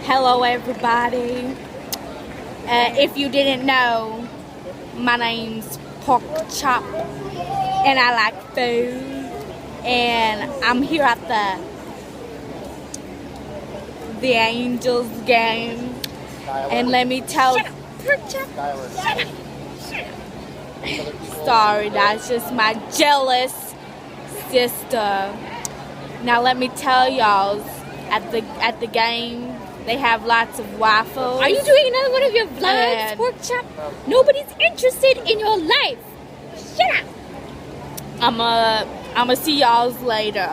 Hello everybody. If you didn't know, my name's Porkchop and I like food, and I'm here at the Angels game, and let me tell you, sorry, that's just my jealous sister. Now let me tell y'all, at the game they have lots of waffles. Are you doing another one of your vlogs, Porkchop? Nobody's interested in your life. Shut up. I'ma see y'all later.